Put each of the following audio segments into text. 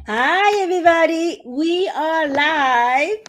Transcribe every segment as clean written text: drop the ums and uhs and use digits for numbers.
Hi, everybody. We are live.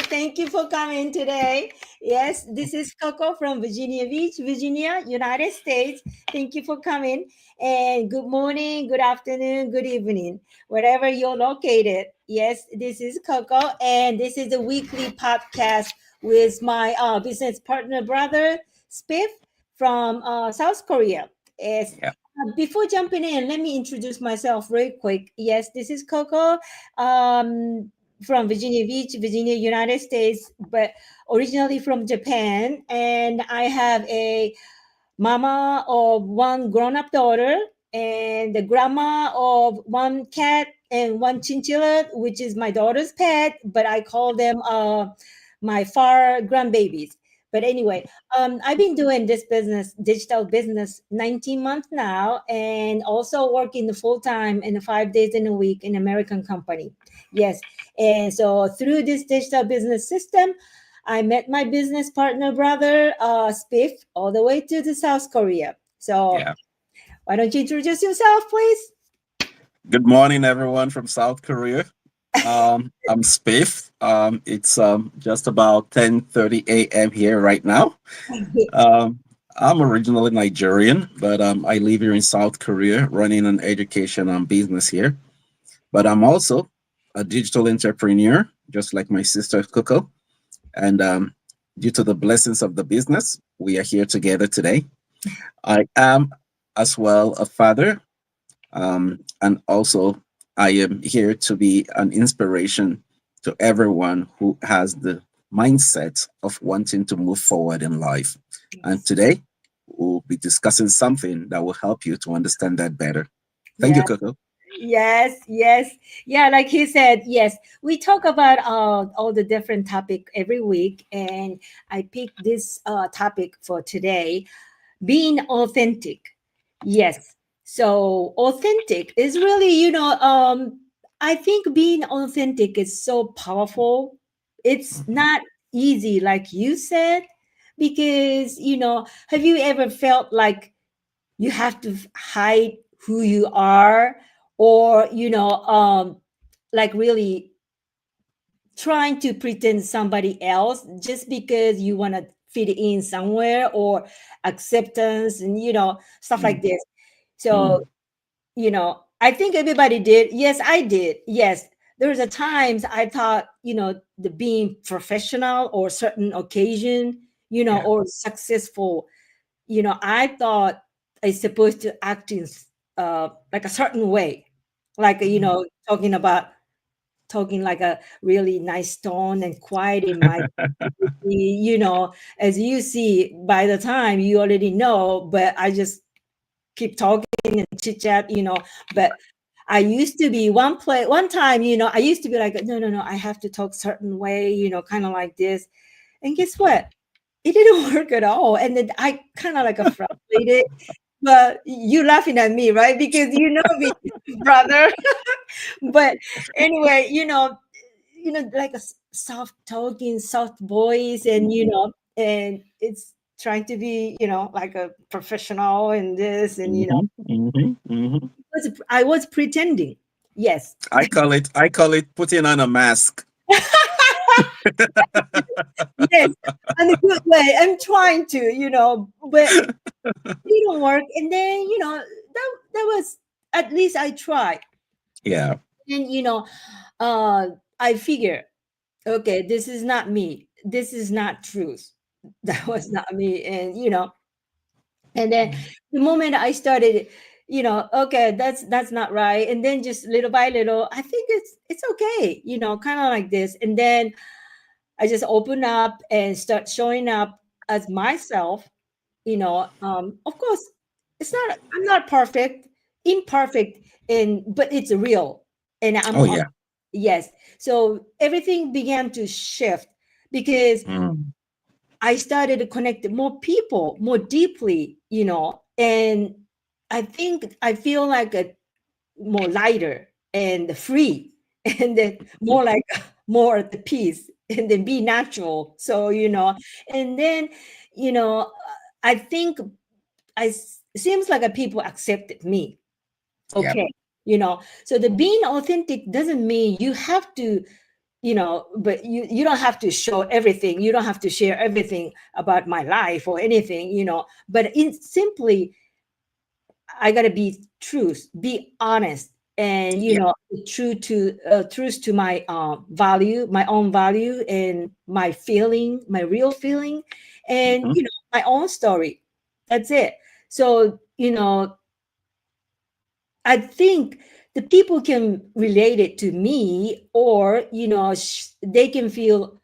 Thank you for coming today. Yes, this is Coco from Virginia Beach, Virginia, United States. Thank you for coming. And good morning, good afternoon, good evening, wherever you're located. Yes, this is Coco, and this is a weekly podcast with my business partner brother, Spiff, from South Korea. Yes, Yeah. before jumping in, let me introduce myself real quick. Yes, this is Coco from Virginia Beach, Virginia, United States, but originally from Japan. And I have a mama of one grown up daughter and the grandma of one cat and one chinchilla, which is my daughter's pet, but I call them my far grandbabies. But anyway, I've been doing this business, digital business, 19 months now, and also working the full time and 5 days in a week in American company. Yes, and so through this digital business system, I met my business partner brother, Spiff, all the way to the South Korea. So Yeah. why don't you introduce yourself, please? Good morning, everyone from South Korea. I'm Spiff. It's just about 10:30 a.m. here right now. Um, I'm originally Nigerian, but I live here in South Korea, running an education and business here. But I'm also a digital entrepreneur, just like my sister Coco. And due to the blessings of the business, we are here together today. I am as well a father. And also, I am here to be an inspiration to everyone who has the mindset of wanting to move forward in life. And Yes. today, we'll be discussing something that will help you to understand that better. Thank you, Yes. Coco. Yes, yes. Yeah, like he said, yes. We talk about all the different topic every week, and I picked this topic for today, being authentic. Yes. So authentic is really, I think being authentic is so powerful. It's Mhm. not easy, like you said, because, have you ever felt like you have to hide who you are, or like really trying to pretend somebody else just because you want to fit in somewhere, or acceptance, and stuff like Mm, this. So mm, I think everybody did. Yes, I did. Yes, there was a times I thought, the being professional or certain occasion, yeah. or successful, I thought I supposed to act in like a certain way, like Mm. talking like a really nice tone and quiet in my, as you see, by the time you already know, but I just keep talking and chit chat, but I used to be one time, I used to be like, no, no, no, I have to talk certain way, kind of like this. And guess what? It didn't work at all. And then I kind of like a frustrated, but you laughing at me, right? Because you know me, brother. But anyway, like a soft talking, soft voice, and and it's trying to be, like a professional and this, and Mhm, mhm, mhm. I was pretending. Yes. I call it putting on a mask. Yes, in a good way. I'm trying to, but it didn't work. And then, that was, at least I tried. Yeah. And I figure, okay, this is not me. This is not truth. That was not me. And and then the moment I started, okay, that's not right. And then just little by little, I think it's okay, kind of like this. And then I just open up and start showing up as myself. Of course, I'm not perfect, imperfect, but it's real. And Oh, yeah. yes. So everything began to shift because Mm, I started to connect more people more deeply, and I think I feel like a more lighter and free, and then more like more at the peace, and then be natural. So, and then, you know, I think seems like a people accepted me. yeah. Okay. So the being authentic doesn't mean you have to, but you don't have to show everything. You don't have to share everything about my life or anything, but it's simply, I gotta be truth, be honest, and Yeah. truth to my value, my own value, and my feeling, my real feeling, and Hmm. my own story. That's it. So I think the people can relate it to me, or they can feel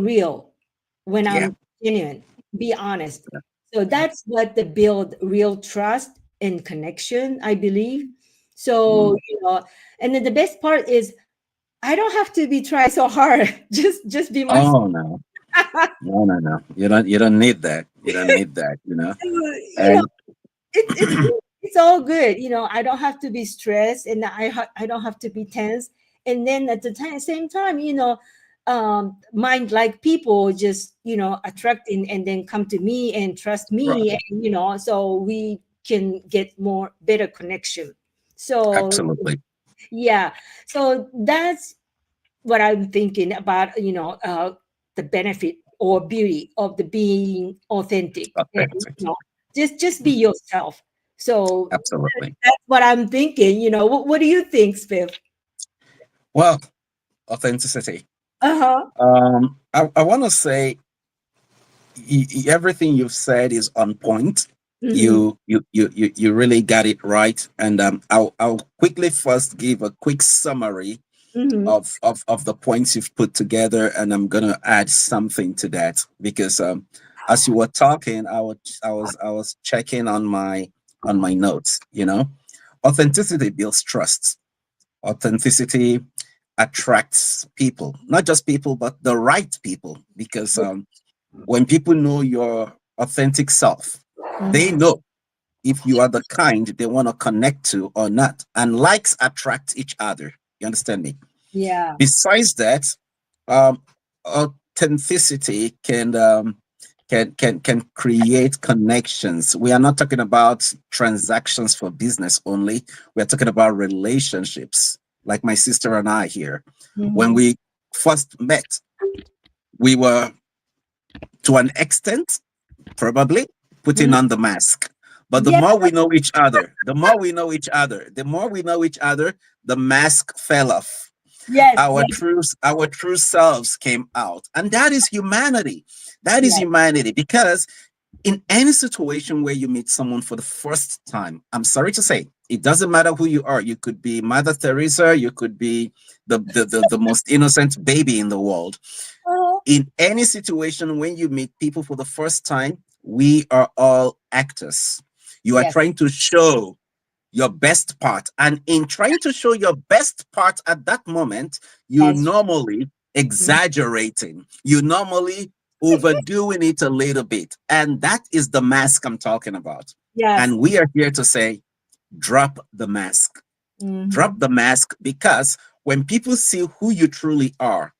real when Yeah. I'm genuine, be honest. Yeah. So Yeah. that's what the build real trust and connection, I believe. So, Mm. and then the best part is I don't have to be try so hard. Just be myself. Oh no. No, no, no. You don't need that. You don't need that, you know, And it's it's all good. I don't have to be stressed, and I don't have to be tense. And then at the same time, mind like people just attracting and then come to me and trust right. me, and so we can get more better connection. So Absolutely. yeah, so that's what I'm thinking about. The benefit or beauty of the being authentic, and Authentic. just be Mm. yourself. So Absolutely. that's what I'm thinking. What do you think, Spiff? Well, authenticity. Uh-huh. I want to say everything you've said is on point. Mm-hmm. You really got it right. And I'll quickly first give a quick summary Mm-hmm. of the points you've put together, and I'm gonna add something to that because as you were talking, I was checking on my notes. Authenticity builds trust. Authenticity attracts people, not just people, but the right people, because when people know your authentic self, they Mm-hmm. know if you are the kind they want to connect to or not. And likes attract each other. You understand me? Yeah. Besides that, um, authenticity can create connections. We are not talking about transactions for business only. We are talking about relationships, like my sister and I here. When Mm-hmm. we first met, we were, to an extent, probably putting Mm-hmm. on the mask. But the Yeah. more we know each other, the mask fell off. Yes. Yes. Our true selves came out. And that is humanity. That is Yes. humanity. Because in any situation where you meet someone for the first time, I'm sorry to say, it doesn't matter who you are. You could be Mother Teresa, you could be the most innocent baby in the world. Uh-huh. In any situation when you meet people for the first time, we are all actors. You are Yes. trying to show your best part. And in trying to show your best part at that moment, you That's normally mm, exaggerating. You normally overdoing it a little bit. And that is the mask I'm talking about. yes. And we are here to say, drop the mask. Drop Mm-hmm. the mask, because when people see who you truly are,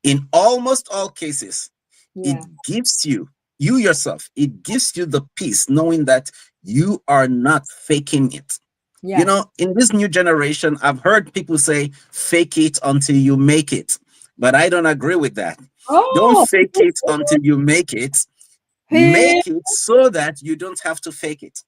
in almost all cases, it Yeah. gives you yourself, it gives you the peace knowing that you are not faking it. Yeah. In this new generation, I've heard people say, fake it until you make it. But I don't agree with that. Don't Oh. fake it until you make it. Hey. Make it so that you don't have to fake it.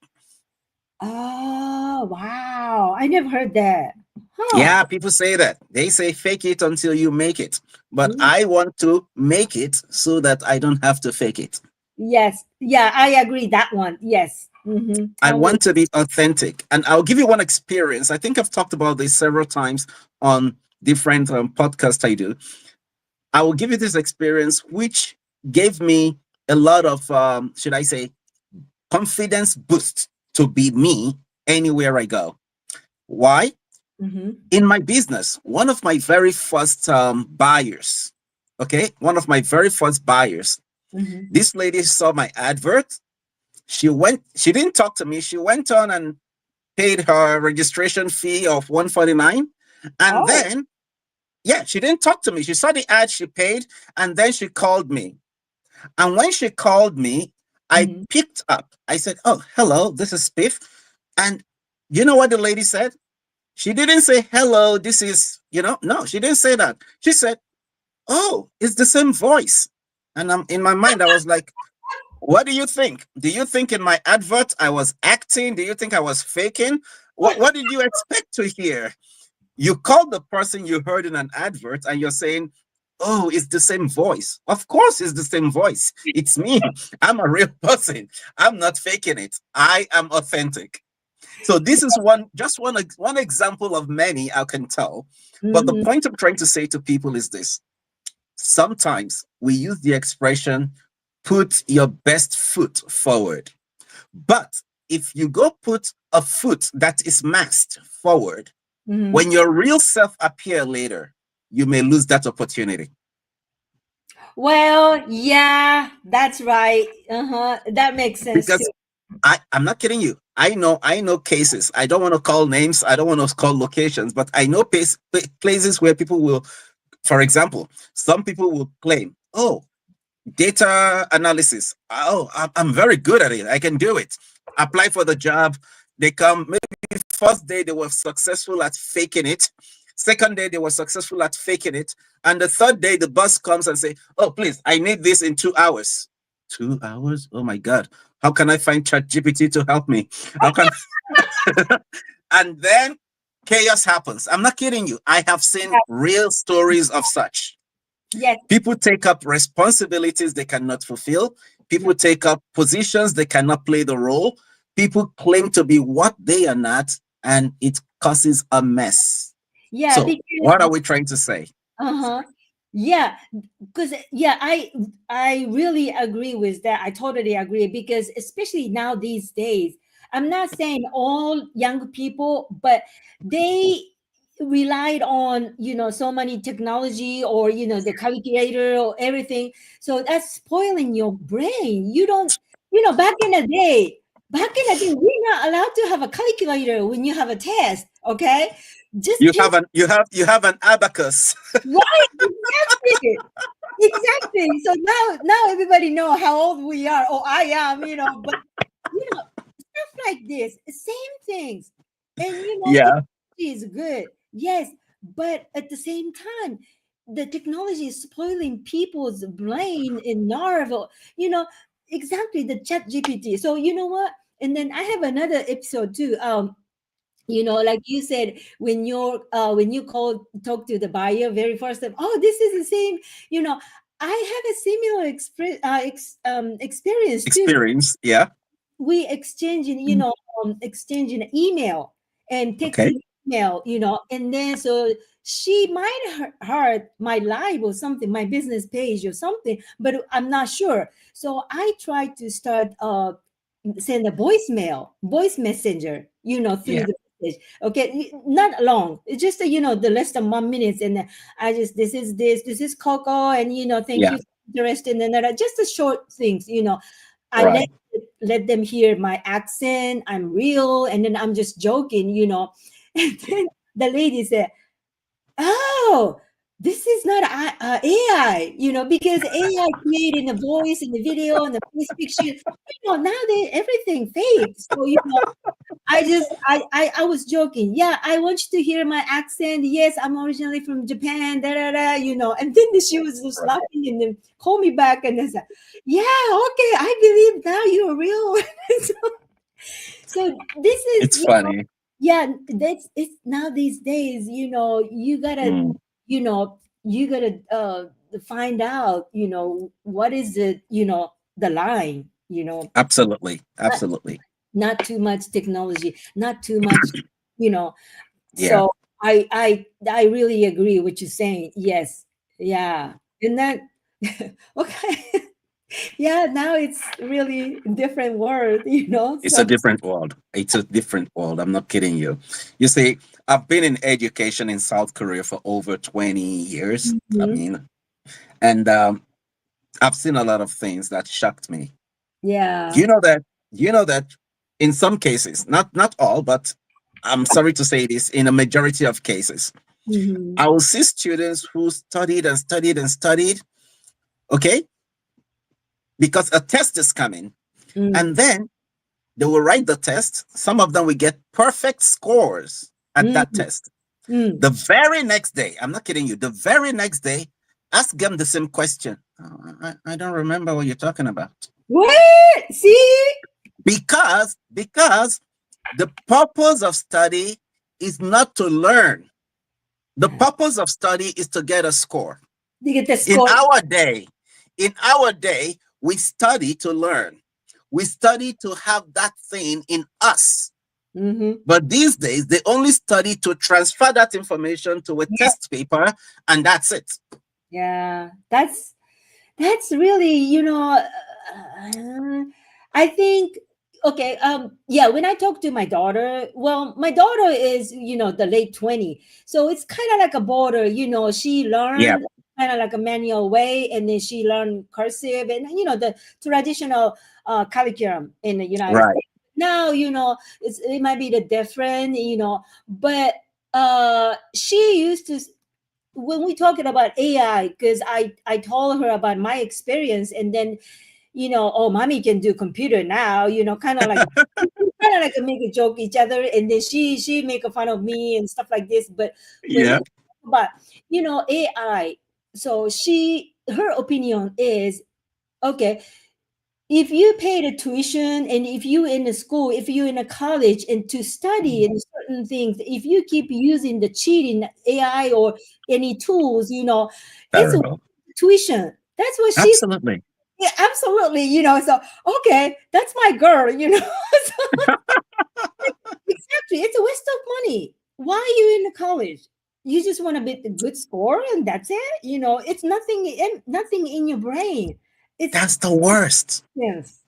Oh, wow. I never heard that. Huh. Yeah, people say that. They say fake it until you make it. But Mm. I want to make it so that I don't have to fake it. Yes. Yeah, I agree that one. Yes. Mm-hmm. I Totally. want to be authentic. And I'll give you one experience. I think I've talked about this several times on different podcasts I do. I will give you this experience, which gave me a lot of, should I say, confidence boost to be me anywhere I go. Why? Mm-hmm. In my business, one of my very first buyers, okay, one of my very first buyers, Mm-hmm. this lady saw my advert. She didn't talk to me. She went on and paid her registration fee of 149. And Oh. then, yeah, she didn't talk to me. She saw the ad, she paid, and then she called me. And when she called me, I Mm-hmm. picked up. I said, "Oh, hello, this is Spiff." And You know what the lady said? She didn't say, hello, this is, no, she didn't say that. She said, oh, it's the same voice. And in my mind, I was like, what do you think? Do you think in my advert I was acting? Do you think I was faking? What did you expect to hear? You called the person you heard in an advert and you're saying, oh, it's the same voice. Of course, it's the same voice. It's me. I'm a real person. I'm not faking it. I am authentic. So this is one example of many I can tell. But the Mhm. point I'm trying to say to people is this. Sometimes we use the expression, put your best foot forward. But if you go put a foot that is masked forward, Mhm. when your real self appear later, you may lose that opportunity. Well, yeah, that's right. That makes sense too. Because I'm not kidding you. I know cases. I don't want to call names. I don't want to call locations, but I know places where people will, for example, some people will claim, oh, data analysis. Oh, I'm very good at it. I can do it. Apply for the job. They come, maybe first day they were successful at faking it. Second day they were successful at faking it. And the third day the boss comes and say, oh, please, I need this in 2 hours. 2 hours? Oh my God. How can I find ChatGPT to help me? How can and then chaos happens. I'm not kidding you. I have seen real stories of such. Yes. People take up responsibilities they cannot fulfill. People take up positions they cannot play the role. People claim to be what they are not, and it causes a mess. Yeah, So, because what are we trying to say? uh-huh. Yeah, because yeah, I really agree with that. I totally agree because especially now these days, I'm not saying all young people, but they relied on, so many technology or, the calculator or everything. So that's spoiling your brain. You don't, back in the day, we're not allowed to have a calculator when you have a test. Okay. You Just have an abacus. right, exactly. Exactly. So now everybody know how old we are. Oh, I am, but stuff like this, same things. And Yeah, technology is good. Yes, but at the same time, the technology is spoiling people's brain and nerve. Exactly the chat GPT. So you know what? And then I have another episode too. Like you said, when you talk to the buyer very first time, oh, this is the same. you know I have a similar experience too. experience. Yeah. We exchanging email and Okay. texting email, and then so she might heard my live or something, my business page or something, but I'm not sure. So I tried to start send a voice messenger, through Yeah. the message. Okay, not long. It's just the less than 1 minute, and then I just this is Coco, and thank Yeah. you for interest in another. Just the short things. I Right. let them hear my accent. I'm real, and then I'm just joking. And then the lady said, oh, this is not AI, because AI creating the voice and the video and the face picture. Now everything fake. So I was joking. Yeah, I want you to hear my accent. Yes, I'm originally from Japan. Da da da. And then she was just Right. laughing and then call me back and then said, yeah, okay, I believe now you're real. so, so this is It's funny. yeah, that's it's now these days, you gotta, Mm, you know, you gotta find out, what is it, the line, absolutely. not, Absolutely. not too much technology, not too much, you know. Yeah. So I really agree with you saying. Yes. Yeah. And then okay. Yeah, now it's really different word, It's a So different world. It's a different world. I'm not kidding you. You see, I've been in education in South Korea for over 20 years. I Mhm. mean, and I've seen a lot of things that shocked me. Do Yeah. you know that? Do you know that in some cases, not all, but I'm sorry to say this, in a majority of cases, Mhm. I will see students who studied and studied and studied, okay, because a test is coming, and Mm. then They will write the test. Some of them will get perfect scores at that Mm, test. mm. The very next day, I'm not kidding you, the very next day, ask them the same question. "Oh, I don't remember what you're talking about." What? See? Because the purpose of study is not to learn. The purpose of study is to get a score. You get the In score. our day, in our day, we study to learn. We study to have that thing in us. Mm-hmm. But these days, they only study to transfer that information to a Yeah. test paper, and that's it. Yeah. That's really, I think, okay, yeah, when I talk to my daughter, well, my daughter is, the late 20. So it's kind of like a border, she Yeah, learned kind of like a manual way, and then she learned cursive and, the traditional curriculum in the United right. States. Now, it might be the different, but she used to, when we talking about AI, because I told her about my experience, and then oh, mommy can do computer now, kind of like make a joke each other, and then she make a fun of me and stuff like this. But when we Yeah. talk about AI, so her opinion is okay. If you pay the tuition, and if you in the school, if you in a college and to study in certain things, if you keep using the cheating AI or any tools, it's a Terrible. tuition. That's what she's, Absolutely. yeah, absolutely, so okay, that's my girl, So exactly, it's a waste of money. Why are you in the college? You just want to get the good score and that's it, it's nothing in your brain. It's That's the worst. yes.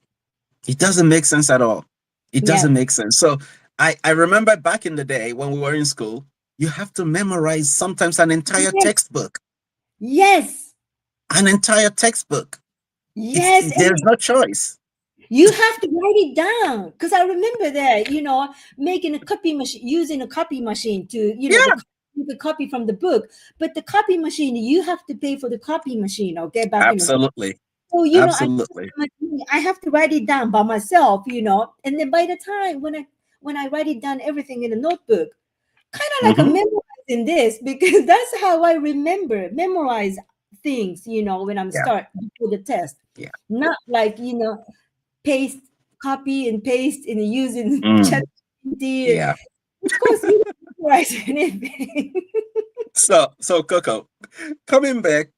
It doesn't make sense at all. It Yeah. doesn't make sense. So I remember back in the day when we were in school, you have to memorize sometimes an entire Yes. textbook. Yes. An entire textbook. Yes. And There's no choice. you have to write it down. Because I remember that, making a copy machine, using a copy machine to, Yeah, the copy from the book. But the copy machine, you have to pay for the copy machine, okay, back in the day. absolutely. So, Absolutely. I have to write it down by myself, and then by the time when I write it down everything in a notebook, kind of like a Hmm. memorizing this, because that's how I memorize things, when I'm Yeah, start before the test. yeah. Not like, paste, copy and paste and using chat. Mm, yeah. Of course, you don't memorize anything. So Coco, coming back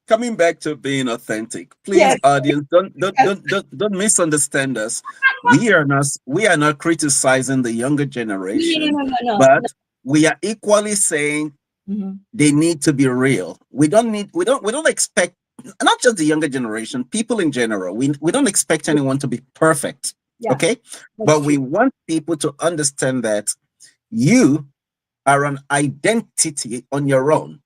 to being authentic. Please, Yes. audience, Yes. don't misunderstand us. We are not criticizing the younger No, generation, no, no, no, no. but we are equally saying Mhm. they need to be real. We don't expect, not just the younger generation, people in general. We don't expect anyone to be perfect. Yeah, Okay? that's But true. we want people to understand that you are an identity on your own.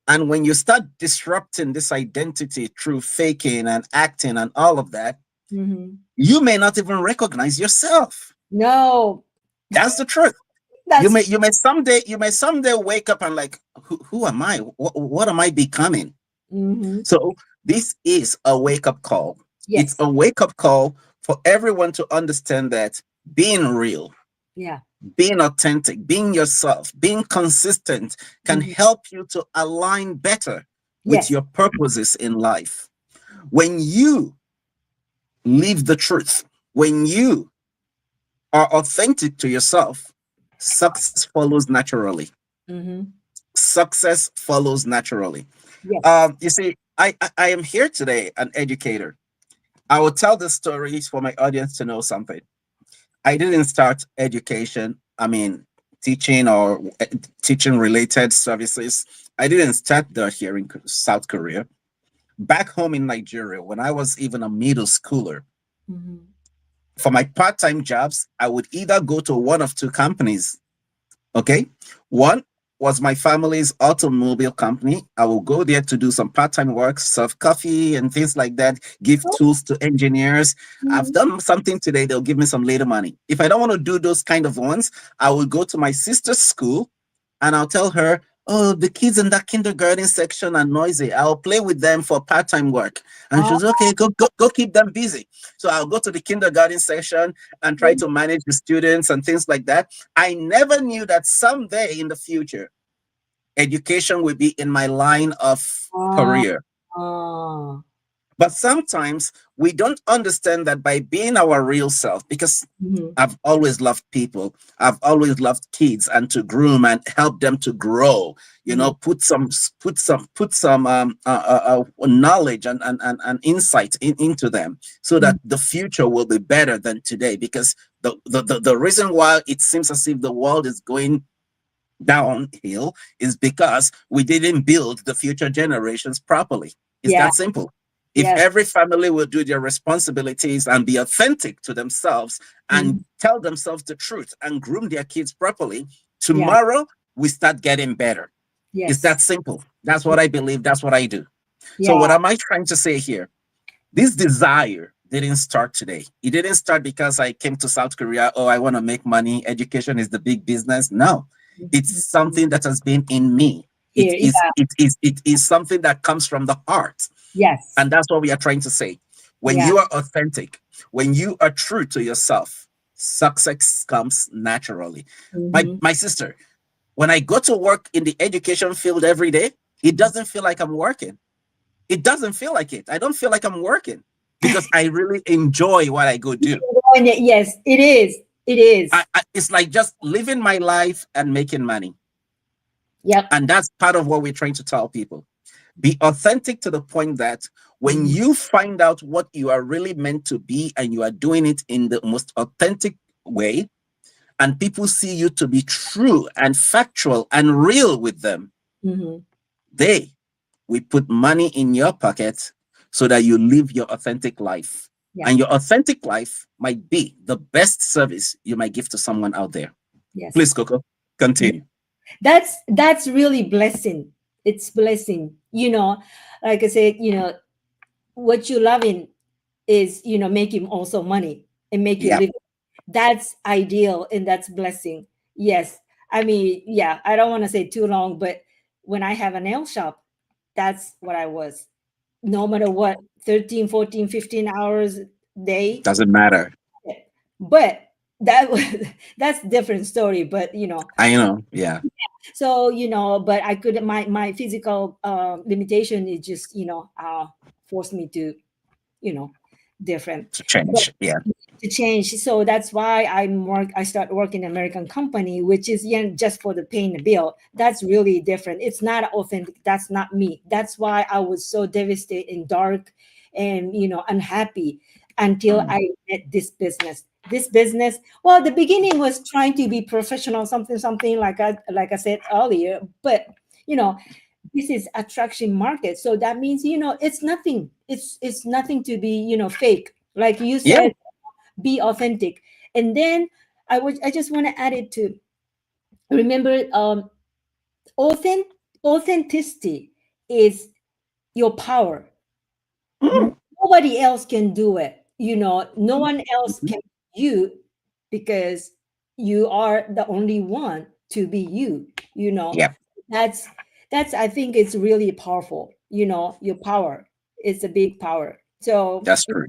And when you start disrupting this identity through faking and acting and all of that, Mhm. you may not even recognize yourself. No, That's the truth. You that's may true. you may someday wake up and like, who am I? What am I becoming? Mhm. So this is a wake up call. It's Yes. a wake up call for everyone to understand that being real, Yeah. being authentic, being yourself, being consistent can Mhm. help you to align better with Yes. your purposes in life. When you live the truth, when you are authentic to yourself, success follows naturally. Mhm. Success follows naturally. Yes. You see, I am here today, an educator. I will tell the stories for my audience to know something. I didn't start education, I mean, teaching or teaching related services. I didn't start there here in South Korea. Back home in Nigeria, when I was even a middle schooler, Mhm. for my part time jobs, I would either go to one of two companies. Okay. One was my family's automobile company. I will go there to do some part time work, serve coffee and things like that, give Oh, tools to engineers. I've mhm. done something today, they'll give me some later money. If I don't want to do those kind of ones, I will go to my sister's school and I'll tell her, oh, the kids in that kindergarten section are noisy. I'll play with them for part-time work. And she Oh, was, okay, go keep them busy. So I'll go to the kindergarten section and try to manage the students and things like that. I never knew that someday in the future, education will be in my line of oh, career. oh. But sometimes we don't understand that by being our real self, because Mhm. I've always loved people. I've always loved kids and to groom and help them to grow. You know, Mhm. put some knowledge and insight into them so that Mhm. the future will be better than today. Because the reason why it seems as if the world is going downhill is because we didn't build the future generations properly. It's Yeah. that simple. If Yes. every family will do their responsibilities and be authentic to themselves and Mhm. tell themselves the truth and groom their kids properly, Yeah. tomorrow we start getting better. It's Yes. that simple. That's what I believe. That's what I do. So, what Yeah. am I trying to say here? This desire didn't start today. It didn't start because I came to South Korea. Oh, I want to make money. Education is the big business. No, it's Mhm. something that has been in me. Here. Yeah. It is something that comes from the heart. Yes. And that's what we are trying to say. When Yeah. you are authentic, when you are true to yourself, success comes naturally. Mhm. My sister, when I go to work in the education field every day, it doesn't feel like I'm working. It doesn't feel like it. I don't feel like I'm working because I really enjoy what I go do. Yes, it is. It is. It's like just living my life and making money. Yep. And that's part of what we're trying to tell people. Be authentic to the point that when Mhm. you find out what you are really meant to be and you are doing it in the most authentic way, and people see you to be true and factual and real with them, Mhm. they we put money in your pocket so that you live your authentic life. Yeah. And your authentic life might be the best service you might give to someone out there. Please, Yes. Coco, continue. That's really blessing. It's blessing. Like I said, what you loving is, making also money and make you Yep, live. That's ideal and that's blessing. Yes. I mean, yeah, I don't want to say too long, but when I have a nail shop, that's what I was. No matter what, 13, 14, 15 hours a day. doesn't matter. But that was that's different story. But I know. Yeah, so but I could my physical limitation is just forced me to you know different. to But change. Yeah, to change. So that's why I start working in American company, which is just for the paying the bill. That's really different. It's not authentic. That's not me. That's why I was so devastated and dark and unhappy until mm, I met this business. This business, well, the beginning was trying to be professional, something like I said earlier, but you know, this is attraction market. So that means, it's nothing. It's nothing to be, fake. Like you yeah. said, be authentic. And then I just want to add it to remember authenticity is your power. Mm, Nobody else can do it. No mm, one else mhm. can be you because you are the only one to be you. Yeah, That's I think it's really powerful. Your power is a big power. So that's true.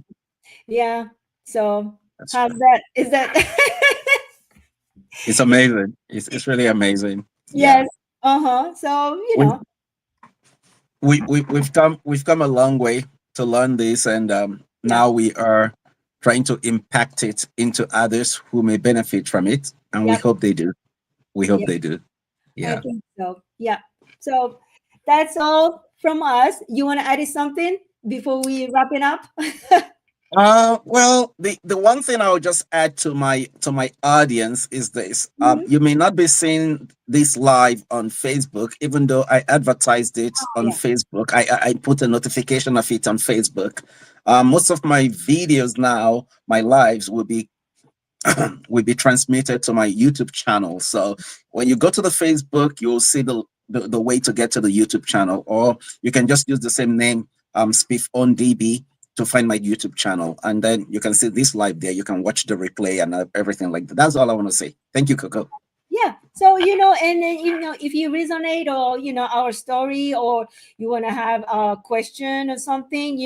yeah. So That's how's true. that? Is that It's amazing. It's really amazing. Yeah, yes? Uh-huh. So we've we've come a long way to learn this, and yeah, now we are trying to impact it into others who may benefit from it, and we yeah, hope they do. We hope yeah. they do. I Yeah. think so. Yeah. So that's all from us. You want to add something before we wrap it up? Well, the one thing I would just add to my audience is this. Mhm. You may not be seeing this live on Facebook, even though I advertised it Oh, on yeah. Facebook. I put a notification of it on Facebook. Most of my videos now, my lives will be transmitted to my YouTube channel. So when you go to the Facebook, you'll see the way to get to the YouTube channel, or you can just use the same name, Spiff on DB, to find my YouTube channel, and then you can see this live there. You can watch the replay and everything like that. That's all I want to say. Thank you, Coco. Yeah. So, and then, if you resonate or, our story, or you want to have a question or something,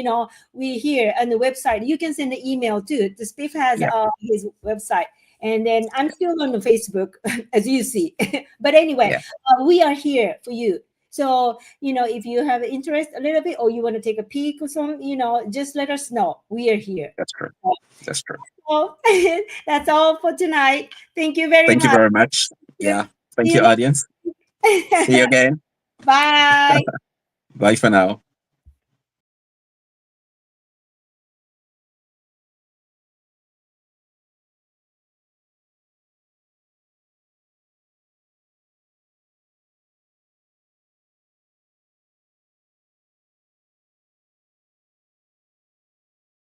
we here on the website. You can send an email too. The Spiff has Yeah, his website. And then I'm still on the Facebook, as you see. But anyway, yeah, we are here for you. So, if you have interest a little bit, or you want to take a peek or something, just let us know. We are here. that's true. That's true. So, that's all for tonight. Thank you very Thank you much. very much. See Yeah. Thank you you, audience. See you next. again. Bye. Bye for now.